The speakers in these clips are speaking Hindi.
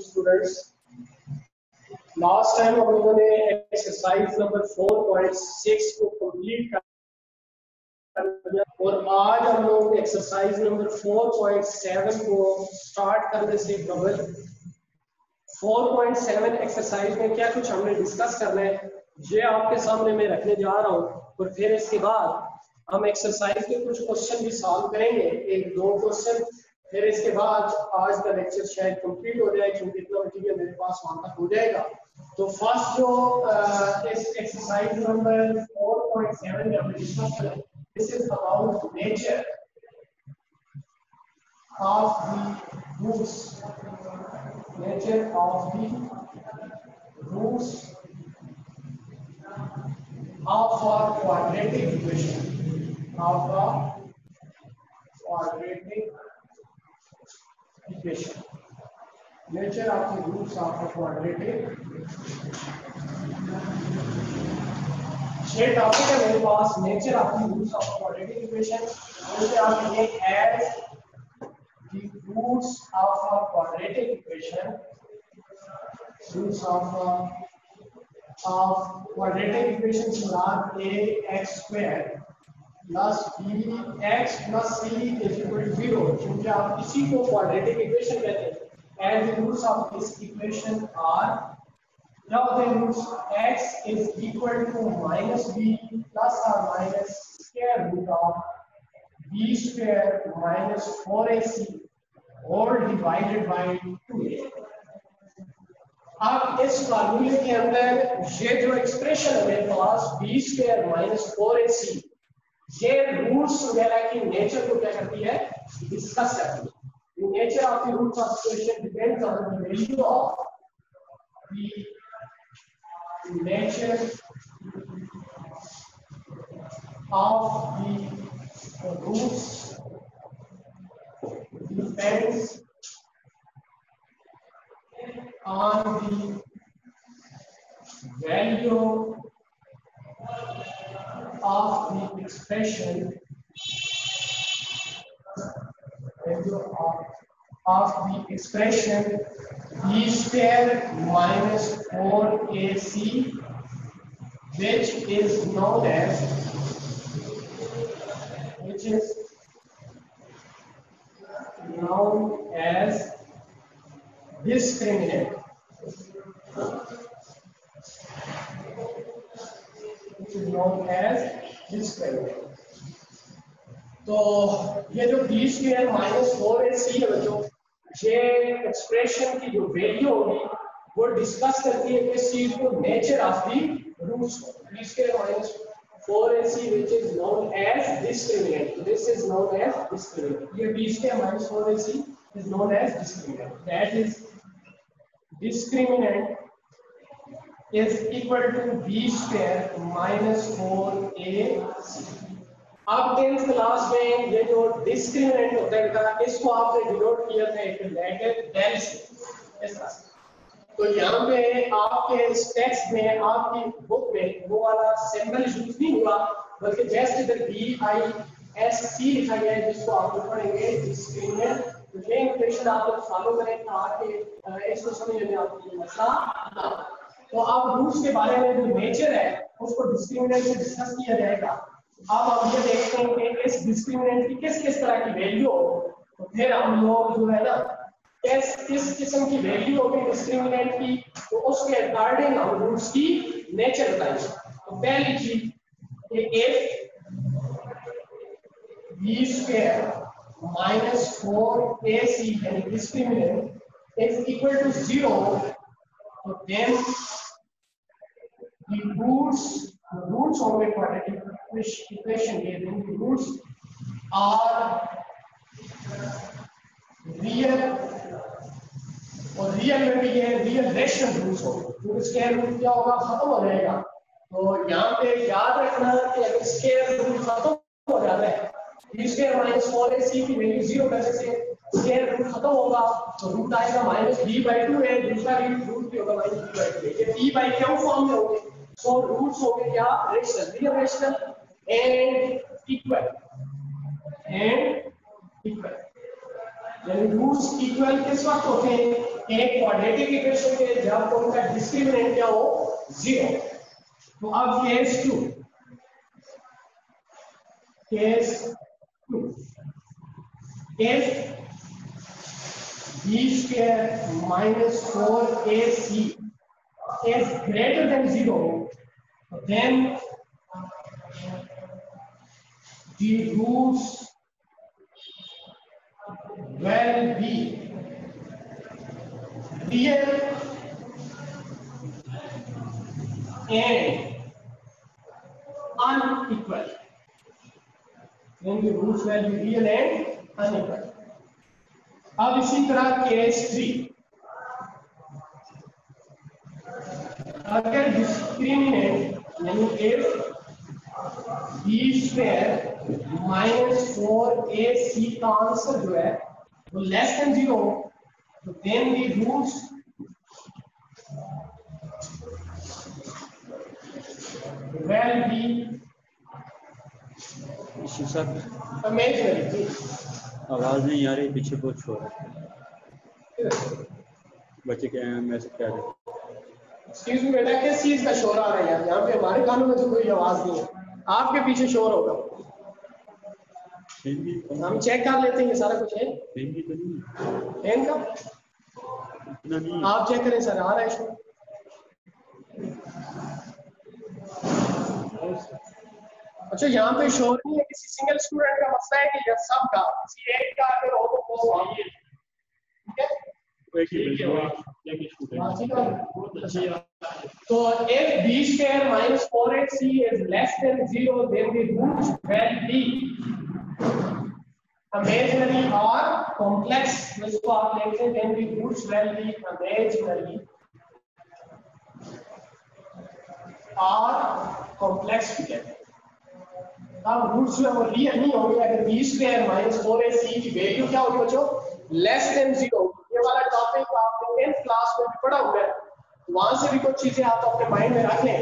स्टूडेंट्स, लास्ट टाइम हम लोगों ने एक्सरसाइज नंबर 4.6 को कंप्लीट कर लिया और आज हम लोग एक्सरसाइज नंबर 4.7 को स्टार्ट करने से कबल 4.7 एक्सरसाइज में क्या कुछ हमने डिस्कस करना है ये आपके सामने मैं रखने जा रहा हूँ। और फिर इसके बाद हम एक्सरसाइज के कुछ क्वेश्चन भी सॉल्व करेंगे, एक दो क्वेश्चन। फिर इसके बाद आज का लेक्चर शायद कंप्लीट हो जाए क्योंकि इतना मटीरियल मेरे पास वहां तक हो जाएगा। तो फर्स्ट जो इस एक्सरसाइज नंबर 4.7 में हमने डिस्कस किया, this is about nature of the roots, nature of the roots of a quadratic equation, of a quadratic equation, nature of the roots of a quadratic। ये टॉपिक है मेरे पास, nature of the roots of quadratic equation. जैसे आप ये as the roots of a quadratic equation, roots of quadratic equation की बात ax square plus bx plus c is equal to 0, क्योंकि आप इसी को quadratic equation कहते हैं। And the roots of this equation are, now the roots x is equal to minus b plus or minus square root of b square minus 4ac all divided by 2a। अब इस फार्मूले के अंदर ये जो एक्सप्रेशन है मेरे पास बी स्क्वायर माइनस 4ac, ये रूट्स वगैरह की नेचर को क्या करती है, डिस्कस करती है। The nature of the roots of equation depends on the value of the nature of the roots depends on the value of the expression, value of the expression b square minus 4ac, which is known as discriminant, which is known as discriminant। तो ये जो b स्क्वायर माइनस 4ac है बच्चों, ये एक्सप्रेशन की जो वैल्यू होगी वो डिस्कस करती है किस चीज को, नेचर ऑफ द रूट्स को। b square minus 4ac which is known as discriminant, this is known as discriminant। ये b square minus 4ac is known as discriminant, that is discriminant is equal to b square minus 4ac। अब 10th क्लास में ये जो डिस्क्रिमिनेंट होता है बेटा, इसको आपने डिनोट किया था एक लेटर डेल से, इस तरह। तो यहाँ पे आपके इस टेक्स्ट में, आपकी बुक में वो वाला सिंबल यूज नहीं हुआ, बल्कि जस्ट इधर BISC लिखा गया है, जिसको आप पढ़ेंगे डिस्क्रिमिनेंट। तो ये इक्वेशन आप लोग फॉलो करें ताकि इसको समझने में आपको मसला ना हो। तो अब रूट्स के बारे में जो नेचर है उसको डिस्क्रिमिनेंट से डिस्कस किया जाएगा। अब हम ये देखते हैं कि इस डिस्क्रिमिनेंट की किस किस तरह की वैल्यू हो, तो फिर हम लोग जो है ना किस किस्म की वैल्यू होगी डिस्क्रिमिनेंट की, तो उसके अकॉर्डिंग हम रूट्स की नेचर बताएंगे। तो पहली चीज if b square minus 4ac यानी discriminant is equal to 0, so then the roots of a quadratic equation here, then the roots are real, और रियल में भी ये रियल रेशनल रूट्स होंगे, क्योंकि स्क्वायर रूट क्या होगा, खत्म हो जाएगा। तो यहाँ पे याद रखना कि अगर स्क्वायर रूट खत्म हो जाता है, b स्क्वायर माइनस 4ac की वैल्यू 0 करने से स्क्वायर रूट खत्म होगा, तो रूट आएगा -b/2 है, दूसरा रूट भी होगा -b/2। ये p/q फॉर्म में होंगे, सो रूट्स होंगे क्या, rational, real rational and equal. यानी रूट्स इक्वल किस वक्त होते हैं? एक क्वाड्रेटिक इक्वेशन के जब उनका डिस्क्रिमिनेंट क्या हो? 0। तो अब case 2, if b square minus 4ac is greater than 0, then the roots will be real and unequal. Then the roots will be real and unequal. अब इसी तरह केस 3, अगर डिस्क्रिमिनेंट यानी if b square minus 4ac का आंसर जो है वो लेस देन 0, तो then the roots will be imaginary. आवाज नहीं आ रही, पीछे बहुत शोर है। बच्चे क्या हैं, मैं कह रहे हैं एक्सक्यूज मी बेटा, किस चीज का शोर आ रहा है यार? यहाँ पे हमारे कानों में तो कोई आवाज नहीं है, आपके पीछे शोर होगा। हम चेक कर लेते हैं सारा कुछ है। तो नहीं फैन का इतना नहीं, आप चेक करें सर, आ रहा है शोर? अच्छा, यहाँ पे शोर नहीं है, किसी सिंगल स्टूडेंट का मसला है कि या सबका? किसी एक का अगर हो तो वो आइए, ठीक है? So if b square minus 4ac is less than 0, then the roots will be imaginary or complex. इसको आप लिखते हैं, then the roots will be imaginary or complex भी कहते हैं। अब रूट्स जो है वो रियल नहीं होंगे अगर b square minus 4ac की वैल्यू क्या होगी बच्चों? Less than 0। ये वाला टॉपिक आपने 10th क्लास में भी पढ़ा हुआ है, वहां से भी कुछ चीजें आप अपने माइंड में रख लें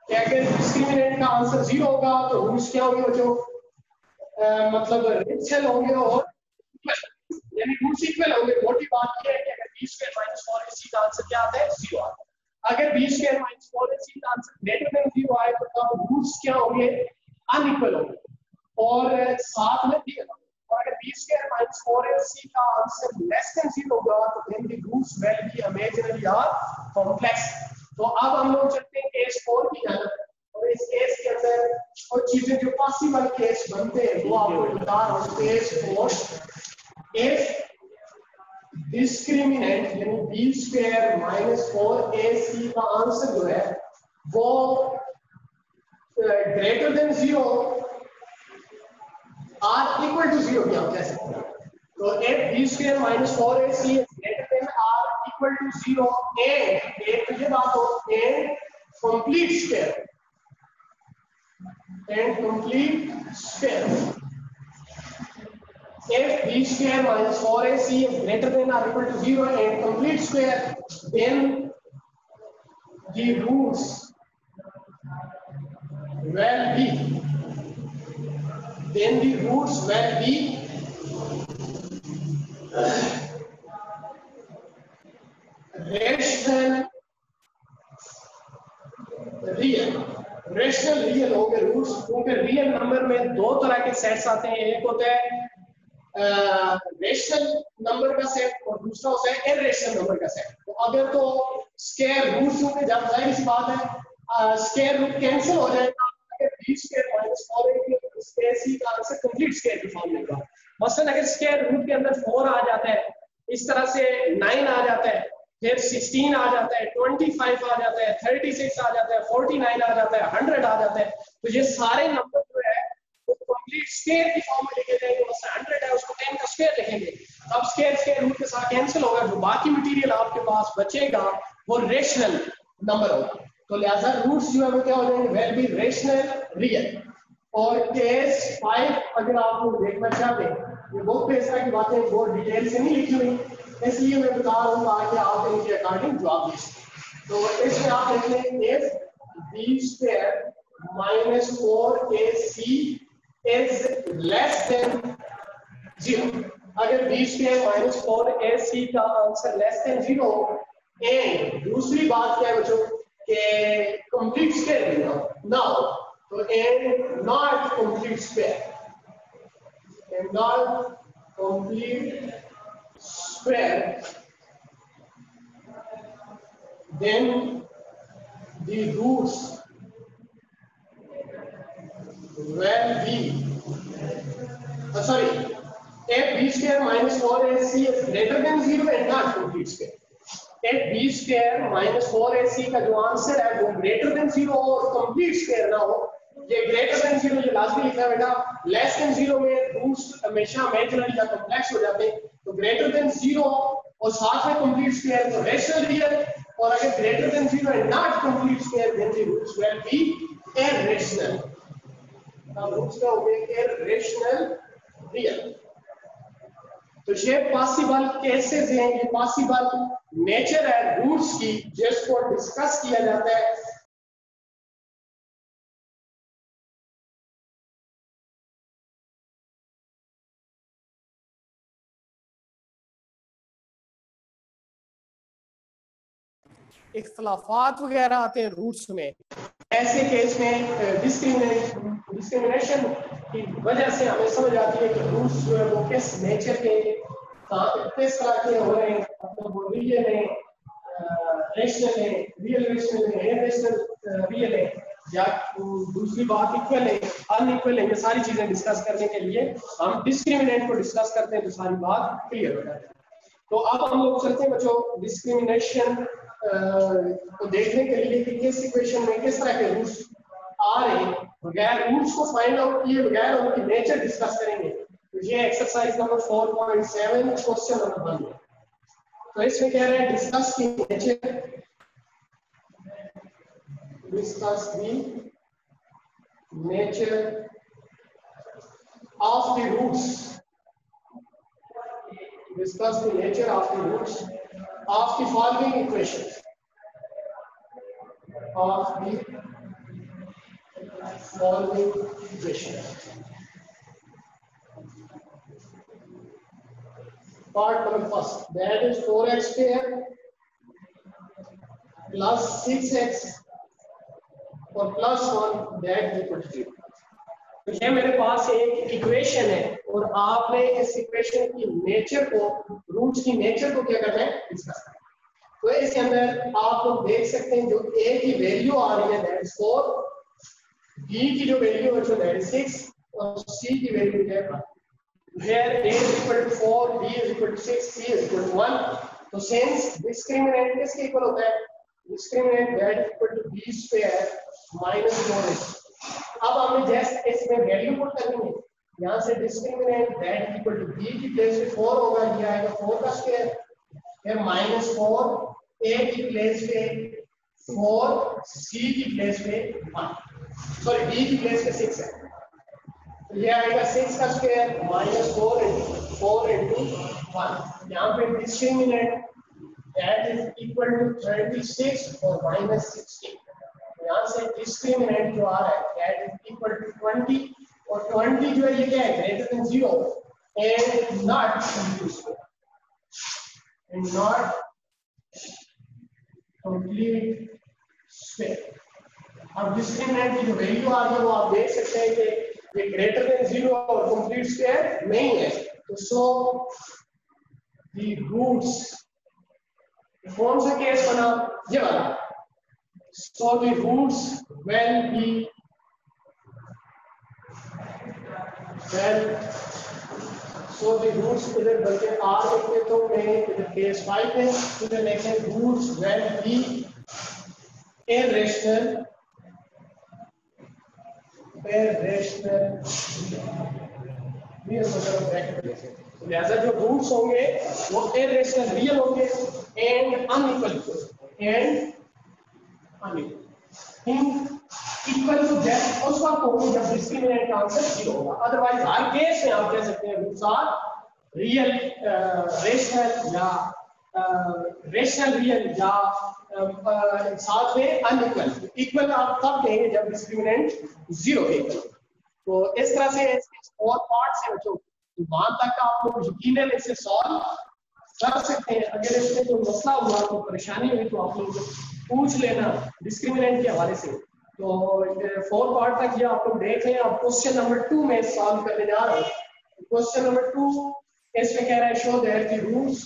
कि अगर डिस्क्रिमिनेंट का आंसर 0 होगा तो रूट्स क्या होंगे बच्चों? मतलब रेशनल होंगे और यानी रूट्स इक्वल होंगे। मोटी बात ये है कि अगर b square minus 4ac का आंसर क्या आता है? 0 आता है। अगर b square minus 4ac का आंसर ग्रेटर देन 0 आए तो तब रूट्स क्या होंगे? अनइक्वल होंगे और साथ में भी होगा। और अगर b square minus 4ac का आंसर लेस देन 0 होगा तो then the roots will be imaginary or complex। तो अब हम लोग चलते हैं केस 4 की तरफ, और इस केस के अंदर कुछ चीजें जो पॉसिबल केस बनते हैं वो आपको बता रहा हूं। केस 4, if डिस्क्रिमिनेंट यानी b square minus 4ac का आंसर जो है वो greater than 0 r equal to 0 भी आप कह सकते हैं। तो if b square minus 4ac is greater than r equal to 0 and एक तो ये बात हो and complete square if b square minus 4ac is greater than or equal to 0 and complete square, then the roots will be rational real होंगे रूट्स, क्योंकि रियल नंबर में दो तरह के सेट्स आते हैं। एक होता है रेशनल नंबर का सेट और दूसरा होता है इरेशनल नंबर का सेट। तो अगर तो स्क्वायर रूट्स होंगे, जब जाहिर सी बात है स्क्वायर रूट कैंसिल हो जाएगा। अगर b स्क्वायर माइनस 4ac तो ac का आंसर कंप्लीट स्क्वायर की फॉर्म में होगा। मसलन अगर स्क्वायर रूट के अंदर 4 आ जाता है, इस तरह से 9 आ जाता है, फिर 16 आ जाता है, 25 आ जाता है, 36 आ जाता है, 49 आ जाता है, 100 आ जाता है, तो ये सारे नंबर जो है वो कंप्लीट स्क्वायर की फॉर्म में लिखे जाएंगे। मतलब 100 है उसको 10 का स्क्वायर लिखेंगे, अब स्क्वायर रूट के साथ कैंसिल होगा, जो बाकी मटेरियल आपके पास बचेगा वो रेशनल नंबर होगा। तो लिहाजा रूट्स जो है वो क्या हो जाएंगे? Will be rational real. और केस 5 अगर आप लोग देखना चाहते हैं, ये बुक पे इस तरह की बातें बहुत डिटेल से नहीं लिखी हुई, इसलिए मैं बता रहा हूँ ताकि आप इनके अकॉर्डिंग जवाब दे सकें। तो इसमें आप लिख लें if b square minus 4ac is less than 0, अगर बी स्क्वायर माइनस 4ac का आंसर लेस देन 0 एंड दूसरी बात क्या है बच्चों कि कंप्लीट स्क्वायर नाउ तो and not complete square and not complete square then the roots will be sorry if b square minus 4ac is greater than 0 and not complete square if b square minus 4ac का जो आंसर है वो greater than 0 और complete square ना हो ये greater than 0 जो लास्ट में लिखा है बेटा less than 0 में रूट्स हमेशा इमेजिनरी या कॉम्प्लेक्स हो जाते हैं तो greater than 0 और साथ में complete square तो रेशनल रियल और अगर greater than 0 and not complete square then the roots will be irrational अब रूट्स का हो गया irrational रियल तो ये पॉसिबल केसेस हैं ये पॉसिबल नेचर है रूट्स की जिसको डिस्कस किया जाता है इख्तलाफात वगैरह आते हैं रूट्स में ऐसे केस में डिस्क्रिमिनेशन की वजह से हमें समझ आती है कि रूट्स जो है वो किस नेचर के किस तरह के हो रहे हैं मतलब वो रियल है रेशनल है रियल रेशनल है इररेशनल रियल है या दूसरी बात इक्वल है अनइक्वल है ये सारी चीजें डिस्कस करने के लिए हम डिस्क्रिमिनेंट को डिस्कस करते हैं तो सारी बात क्लियर हो जाती है तो अब हम लोग चलते हैं बच्चों डिस्क्रिमिनेशन को देखने के लिए कि किस इक्वेशन में किस तरह के रूट्स आ रहे हैं बगैर रूट्स को फाइंड आउट किए बगैर उनकी नेचर डिस्कस करेंगे तो ये एक्सरसाइज नंबर 4.7 क्वेश्चन नंबर 1 है तो इसमें कह रहे हैं डिस्कस की nature discuss the nature of the roots discuss the nature of the roots of the following equations part number first that is 4x square plus 6x और प्लस 1 दैट इक्वल टू 0 तो ये मेरे पास एक इक्वेशन है और आपने इस इक्वेशन की नेचर को रूट्स की नेचर को क्या करना है डिस्कस करना है तो इसके अंदर आप लोग देख सकते हैं जो a की वैल्यू आ रही है दैट इज 4 b की जो वैल्यू है जो दैट इज 6 और c की वैल्यू है 1 where a is equal to 4 b is equal to 6 c is equal to 1 तो सिंस डिस्क्रिमिनेंट किसके इक्वल होता है discriminant that is equal to b square minus 4 अब हमें जस्ट इसमें वैल्यू पुट करनी है यहाँ से discriminant that equal to b की प्लेस पे 4 होगा ये आएगा 4 का स्क्वायर फिर माइनस 4 a की प्लेस पे 4 c की प्लेस पे 1 सॉरी b की प्लेस पे 6 है तो ये आएगा 6 का स्क्वायर माइनस 4 into 1 यहाँ पे discriminant that is equal to 36 और माइनस 16 यहाँ से डिस्क्रिमिनेंट जो आ रहा है दैट इज इक्वल टू 20 और 20 जो है ये क्या है greater than 0 and not complete square अब डिस्क्रिमिनेंट की जो वैल्यू आ रही है वो आप देख सकते हैं कि ये ग्रेटर देन 0 और कंप्लीट स्क्वायर नहीं है तो सो द रूट्स कौन सा केस बना ये वाला so the roots will be so the roots इधर बल्कि r लिखते तो मैं इधर केस 5 है इधर लिखें roots will be irrational लिहाजा जो रूट्स होंगे वो irrational रियल होंगे and unequal equal to that उस वक्त होगा जब डिस्क्रिमिनेंट का आंसर 0 होगा अदरवाइज हर केस में आप कह सकते हैं रूट्स आर रियल रेशनल या रेशनल रियल या साथ में अनइक्वल इक्वल आप तब कहेंगे जब डिस्क्रिमिनेंट 0 के इक्वल तो इस तरह से इसके और पार्ट्स हैं बच्चों वहां तक आप लोग यकीनन इसे सॉल्व कर सकते हैं। अगर इसमें कोई मसला हुआ तो परेशानी हुई तो आप लोग पूछ लेना डिस्क्रिमिनेंट के हवाले से। तो 4 पार्ट तक ये आप लोग देख लें। अब क्वेश्चन नंबर 2 में सॉल्व करने जा रहा हूँ। क्वेश्चन नंबर 2 इसमें कह रहा है show that the roots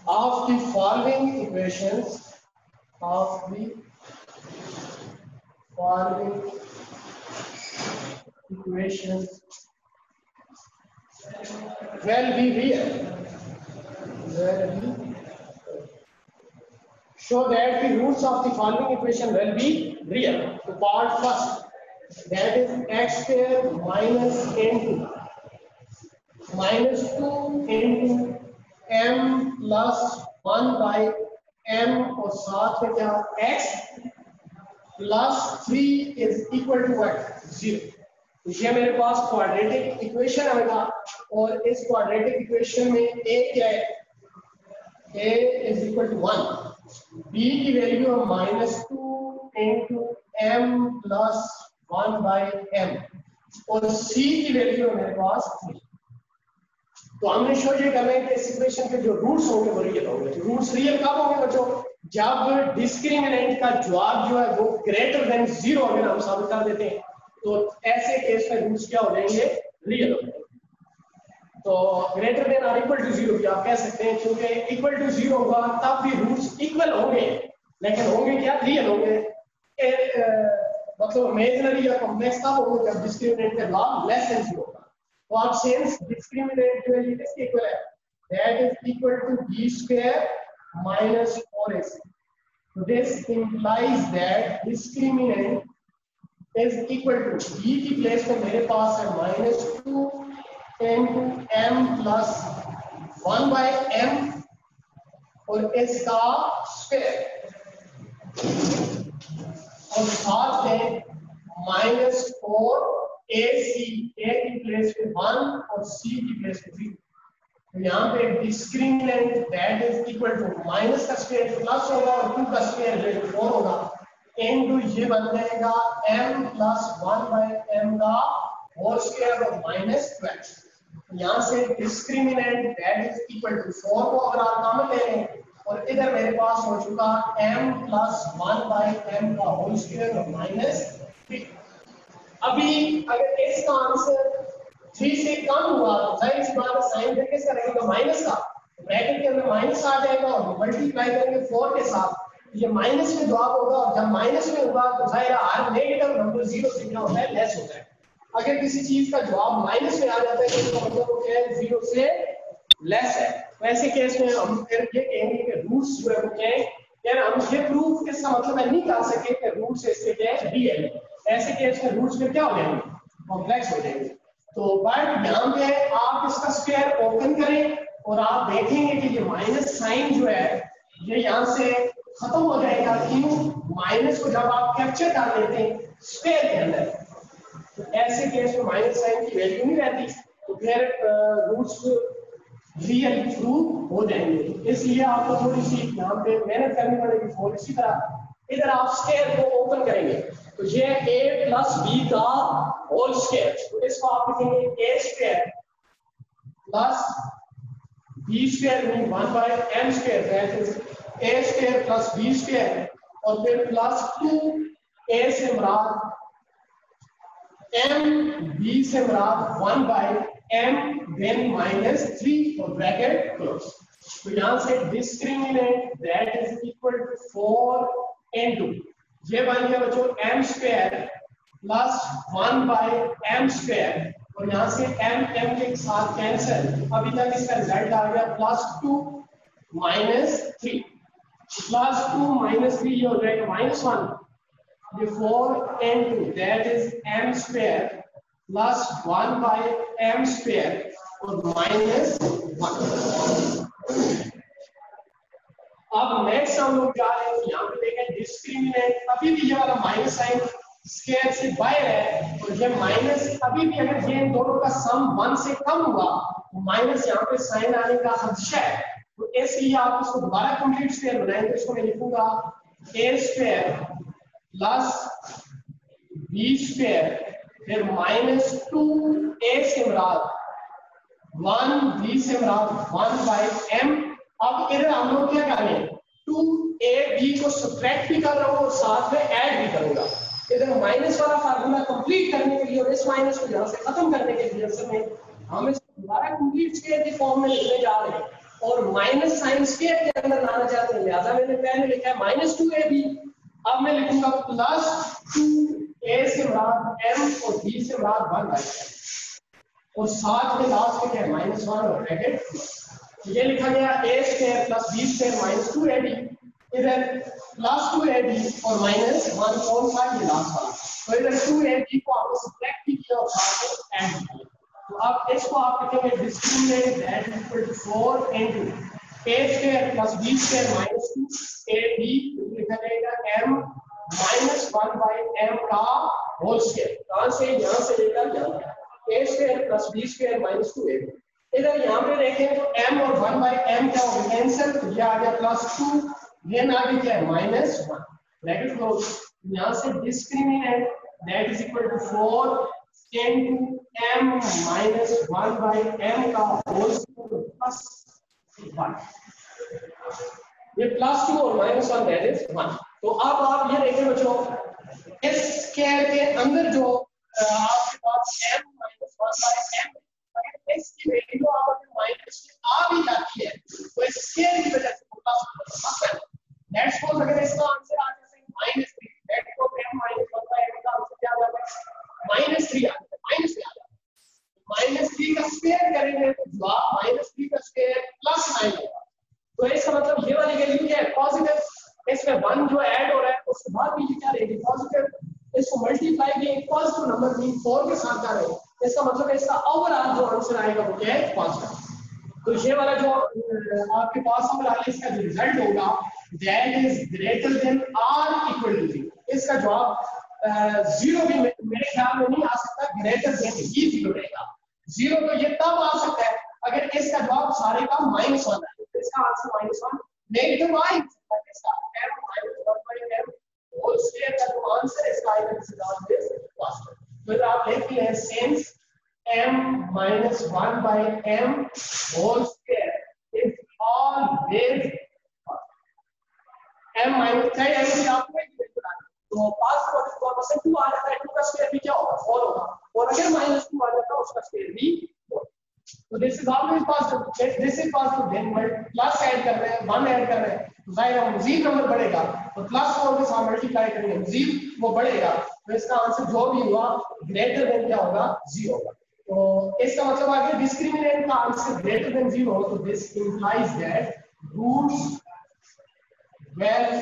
of the following equations will be real. Show that the roots of the following equation will be real. So part first, that is x square minus n2 minus 2 into m plus 1 by m और साथ में क्या x plus 3 is equal to what? 0. ये मेरे पास क्वाड्रेटिक इक्वेशन आएगा और इस क्वाड्रेटिक इक्वेशन में a क्या है? a is equal to 1. b की वैल्यू है -2 into m plus 1 by m और c की वैल्यू है मेरे पास 3. तो हमने शो ये करना है कि इस इक्वेशन के जो रूट्स होंगे वो रियल होंगे। रूट्स रियल कब होंगे बच्चों? जब डिस्क्रिमिनेंट का जवाब जो है वो ग्रेटर देन 0 अगर हम साबित कर देते हैं तो ऐसे केस में रूट्स क्या हो जाएंगे? रियल हो जाएंगे। तो ग्रेटर देन और इक्वल टू 0 भी आप कह सकते हैं, क्योंकि इक्वल टू 0 होगा तब भी रूट्स इक्वल होंगे, लेकिन होंगे क्या? रियल होंगे। मतलब इमेजिनरी या कॉम्प्लेक्स तब होगा जब डिस्क्रिमिनेंट का लॉग लेस देन 0 होगा। तो आप सेंस डिस्क्रिमिनेंट जो है ये किसके इक्वल है? That is equal to b square minus 4ac. So this implies that discriminant is equal to b की प्लेस में मेरे पास है -2 into m plus 1 by m और इसका स्क्वायर और साथ में -4 ac, a की प्लेस पे 1 और c की प्लेस पे 3। तो यहाँ पे discriminant that is equal to minus का स्क्वायर प्लस होगा और 2 का स्क्वायर जो 4 होगा इनटू ये बन जाएगा m plus 1 by m का होल स्क्वायर और -12। यहाँ से discriminant that is equal to 4 को अगर आप कॉमन ले लें और इधर मेरे पास हो चुका m plus 1 by m का होल स्क्वायर और -3। अभी अगर इसका आंसर 3 से कम हुआ तो जाहिर सी बात है साइन फिर किसका रहेगा? माइनस का। ब्रैकेट के अंदर माइनस आ जाएगा और मल्टीप्लाई करेंगे 4 के साथ, ये माइनस में जवाब होगा और जब माइनस में होगा तो जाहिर है हर नेगेटिव नंबर 0 से क्या होता है? लेस होता है। अगर किसी चीज का जवाब माइनस में आ जाता है तो इसका मतलब क्या है? 0 से लेस है। तो ऐसे केस में हम फिर ये कहेंगे कि रूट्स जो है वो क्या है? यार हम ये प्रूफ इसका मतलब है नहीं कर सके कि रूट्स इसके क्या है? रियल। ऐसे केस में रूट्स फिर क्या हो जाएंगे? कॉम्प्लेक्स हो जाएंगे। तो बट यहाँ पे आप इसका स्क्वायर ओपन करें और आप देखेंगे कि ये माइनस साइन जो है ये यहाँ से खत्म हो जाएगा। क्यों? माइनस को जब आप कैप्चर कर लेते हैं स्क्वायर के अंदर तो ऐसे केस में माइनस साइन की वैल्यू नहीं रहती, तो फिर रूट्स रियल प्रूफ हो जाएंगे। इसलिए आपको थोड़ी सी यहाँ पे मेहनत करनी पड़ेगी। और इसी तरह इधर आप स्क्वायर को ओपन करेंगे तो ये a प्लस बी का होल स्क्वायर, तो इसको आप लिखेंगे a square plus b square mean 1 by m square, that is a square plus b square और फिर प्लस 2a से मुराद m, b से मुराद 1 बाय m देन -3 और ब्रैकेट क्लोज। तो यहां से discriminant that is equal to 4 into ये बन गया बच्चों m square plus 1 by m square और यहाँ से m के साथ कैंसिल। अभी तक इसका रिजल्ट आ गया +2 -3 +2 -3 ये हो जाएगा -1। ये 4 into that is m square plus 1 by m square और -1। अब नेक्स्ट हम लोग जा रहे हैं यहाँ पे देखें डिस्क्रिमिनेंट अभी भी ये वाला माइनस साइन स्क्वायर से बाहर है और ये माइनस अभी भी अगर ये इन दोनों का सम 1 से कम हुआ तो माइनस यहाँ पे साइन आने का खदशा है। तो इसलिए आप इसको दोबारा कंप्लीट स्क्वायर बनाएंगे। इसको मैं लिखूंगा ए स्क्वायर प्लस बी स्क्वायर फिर माइनस 2 ए से मुराद 1 बी से मुराद 1 बाई एम। अब इधर हम लोग क्या करें 2 ए बी को सब्ट्रैक्ट भी कर रहा हूँ और साथ में ऐड भी करूंगा। इधर माइनस वाला फार्मूला कंप्लीट करने के लिए और इस माइनस को यहाँ से खत्म करने के लिए असल में हम इसको दोबारा कंप्लीट स्क्वायर की फॉर्म में लिखने जा रहे हैं और माइनस साइन स्क्वायर के अंदर लाना चाहते हैं, लिहाजा मैंने पहले लिखा है माइनस 2 ए बी। अब मैं लिखूंगा प्लस 2 ए से मुराद एम और बी से मुराद 1 बाई एम और साथ में लास्ट में क्या है माइनस 1 और ब्रैकेट। तो ये लिखा गया A square plus B square minus 2 A B. इधर प्लस 2 ए बी और माइनस 1 कौन सा ये लास्ट वाला। तो इधर 2 ए बी को आपने सब्ट्रैक्ट किया और साथ में ऐड किया। तो अब इसको आप लिखेंगे discriminant that is equal to 4 into A square plus B square minus 2 A B लिखा जाएगा m माइनस 1 बाई m का होल स्क्वायर। कहां से यहां से लेकर यहां a square plus b square minus 2 a। इधर यहां पे देखें तो m और 1 बाई m क्या होगा कैंसिल, तो ये आ गया प्लस 2 ये ना आगे क्या है माइनस 1 ब्रैकेट क्लोज। यहां से discriminant that is equal to 4 into m minus 1 by m का होल स्क्वायर प्लस 1। ये प्लस 2 और माइनस 1 दैट इज 1। तो अब आप ये देखें बच्चों इस स्क्वायर के अंदर जो आपके पास m minus 1 by m अगर इसकी वैल्यू आप अगर माइनस में आ भी जाती है तो इस स्क्वायर की वजह से प्लस दैट्स सपोज अगर इसका आंसर आ जाए माइनस 3 दैट को m minus 1 by m का आंसर क्या आ जाएगा माइनस 3 आ जाएगा। माइनस 3 का स्क्वायर करेंगे तो जवाब माइनस 3 का स्क्वायर प्लस 9 होगा। तो इसका मतलब ये वाली वैल्यू क्या है पॉजिटिव। इसमें 1 जो ऐड हो रहा है उसके बाद भी ये क्या रहेगी पॉजिटिव। इसको मल्टीप्लाई भी एक पॉजिटिव नंबर मीन 4 के साथ कर रहे हैं, इसका मतलब इसका ओवरऑल जो आंसर आएगा वो क्या है पॉजिटिव। तो ये वाला जो आपके पास ओवरऑल इसका जो रिजल्ट होगा that is greater than or equal to 0। इसका जवाब 0 भी मेरे ख्याल में नहीं आ सकता, ग्रेटर देन ही 0 रहेगा। 0 तो ये तब आ सकता है अगर इसका जवाब सारे का माइनस 1 है, तो इसका आंसर माइनस 1 नेगेटिव आ सकता है। इसका m minus 1 by m whole square का जो आंसर है इसका आएगा इसका जवाब इज पॉजिटिव। तो आप लिखते हैं since m minus 1 by m whole square is always m minus चाहे ऐसे आपको एक तो पास फॉर्म से 2 आ जाता है, 2 का स्क्वायर भी क्या होगा 4 होगा और अगर माइनस 2 आ जाता है उसका स्क्वायर भी 4। तो this is always positive. This is positive then plus add कर रहे हैं 1 ऐड कर रहे हैं तो जाहिर है मजीद नंबर बढ़ेगा तो प्लस 4 के साथ मल्टीप्लाई करेंगे मजीद वो बढ़ेगा। तो इसका आंसर जो भी हुआ ग्रेटर देन क्या होगा 0 होगा। तो इसका मतलब आगे डिस्क्रिमिनेंट का आंसर ग्रेटर देन 0 हो तो this implies that roots will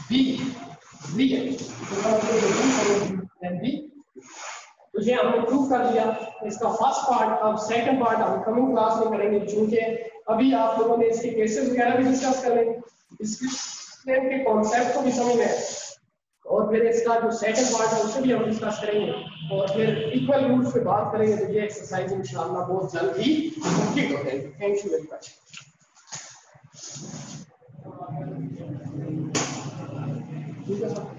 be real. तो ये हमने प्रूव कर लिया इसका फर्स्ट पार्ट। अब सेकंड पार्ट हम कमिंग क्लास में करेंगे क्योंकि अभी आप लोगों ने इसके केसेस वगैरह भी डिस्कस कर लेंगे, इसके कॉन्सेप्ट को भी समझ लें और फिर इसका जो सेकंड पार्ट है उसे भी हम डिस्कस करेंगे और फिर इक्वल रूट्स पे बात करेंगे। तो ये एक्सरसाइज इंशाल्लाह बहुत जल्द ही कंप्लीट हो जाएगी। Thank you very much. ठीक है सर।